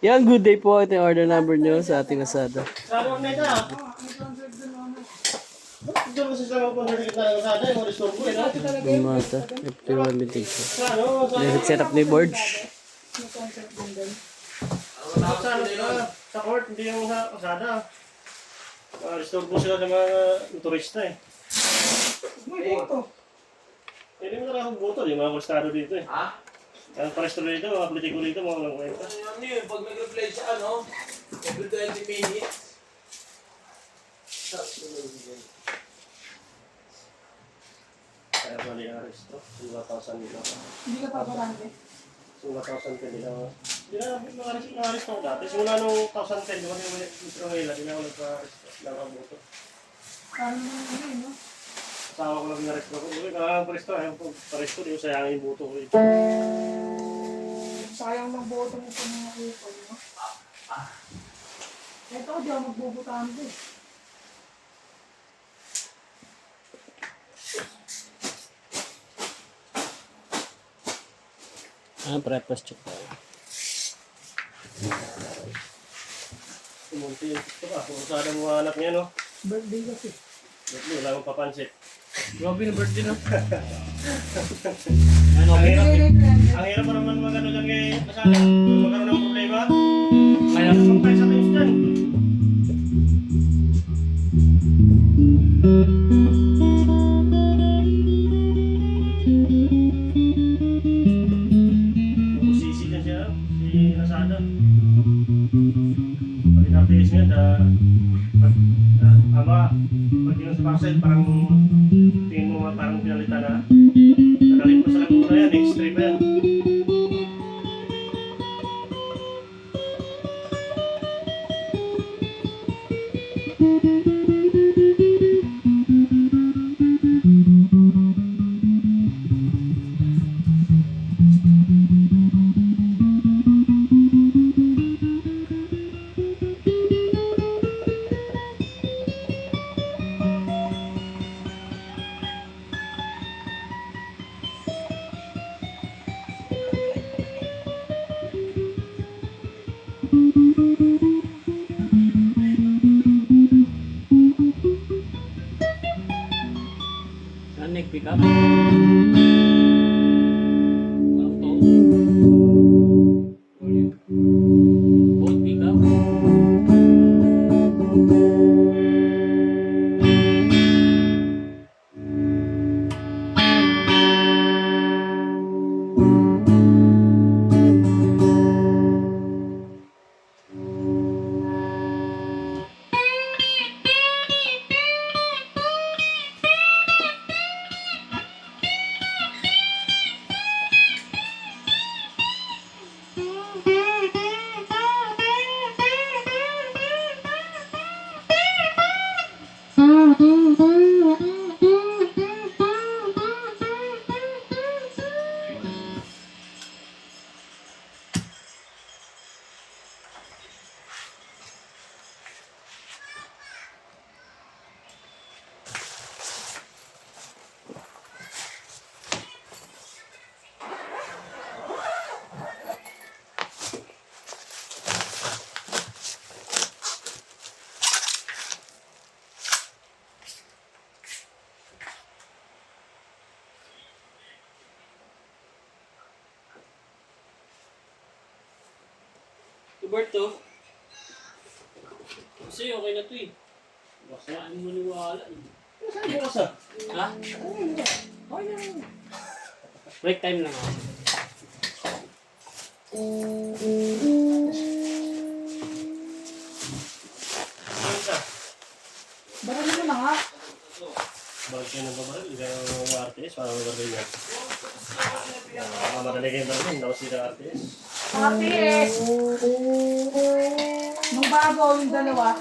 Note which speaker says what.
Speaker 1: Yan, good day po. Ito yung order number nyo sa ating Lazada.
Speaker 2: Saan na ito ah? Doon kasi sila po narinig na Lazada, yung restore ko, no?
Speaker 1: Bumata. F21 vintage.
Speaker 2: Ano?
Speaker 1: Direct setup ni Borge.
Speaker 2: Sa court, hindi yung sa Lazada. Restore po sila sa mga turista eh.
Speaker 3: May boto.
Speaker 2: Hindi mo talaga akong boto, yung mga kustado dito eh.
Speaker 4: Ha?
Speaker 2: Ang paresto dito, mga politiko dito, mga walang kwenta.
Speaker 4: Ano yun? Pag nag-reply siya, ano? Every 20 minutes.
Speaker 2: Kaya mali ang aresto. 1,000 nila.
Speaker 3: Hindi ka paparante.
Speaker 2: 1,000 ka nila. Hindi na naka-aresto ko dati. Simula nung 1,010, di ba yung Mr. Manila, di na ako nagpa-aresto. Nakaboto.
Speaker 3: Parang naman yun, no?
Speaker 2: Asawa ko lang na-aresto ko. Uy, kailangan paresto. Ayaw ko paresto, di ko sayangin yung boto ko.
Speaker 3: Sayang ng boto mo pa mga kupon, no? Ito, di ako magbubutaan ko eh.
Speaker 1: Breakfast check tayo.
Speaker 2: Sumunti yung gusto ka. Kung saan mo hanap niya, no?
Speaker 3: Birthday kasi.
Speaker 2: Hindi, wala akong papansit.
Speaker 1: Grabe na birthday na.
Speaker 2: Ang hirap pa naman magano dyan kay Masada. Kung magkaroon ng problema, kaya magpay sa times dyan. Busisi dyan siya, si Masada. Pag inapis niya, pag yun sa backside, parang tingin mo nga parang pinalitan na. Nagaling mo sa Laguna yan, extreme yan.
Speaker 1: Saan nag-pick up? Walang to. Boat pick up. Roberto. Kasi okay na to eh. Baka ano mo niwala eh.
Speaker 2: Saan bukas ah?
Speaker 1: Ha? Break time lang ako.
Speaker 2: Saan ka?
Speaker 3: Baka naman na nga.
Speaker 2: Bakit kayo nagbabaril? Hindi kayo mga RTS, parang nagbabaril yan. Madali kayo baril, daw sila RTS.
Speaker 3: RTS! Nung bago yung dalawa.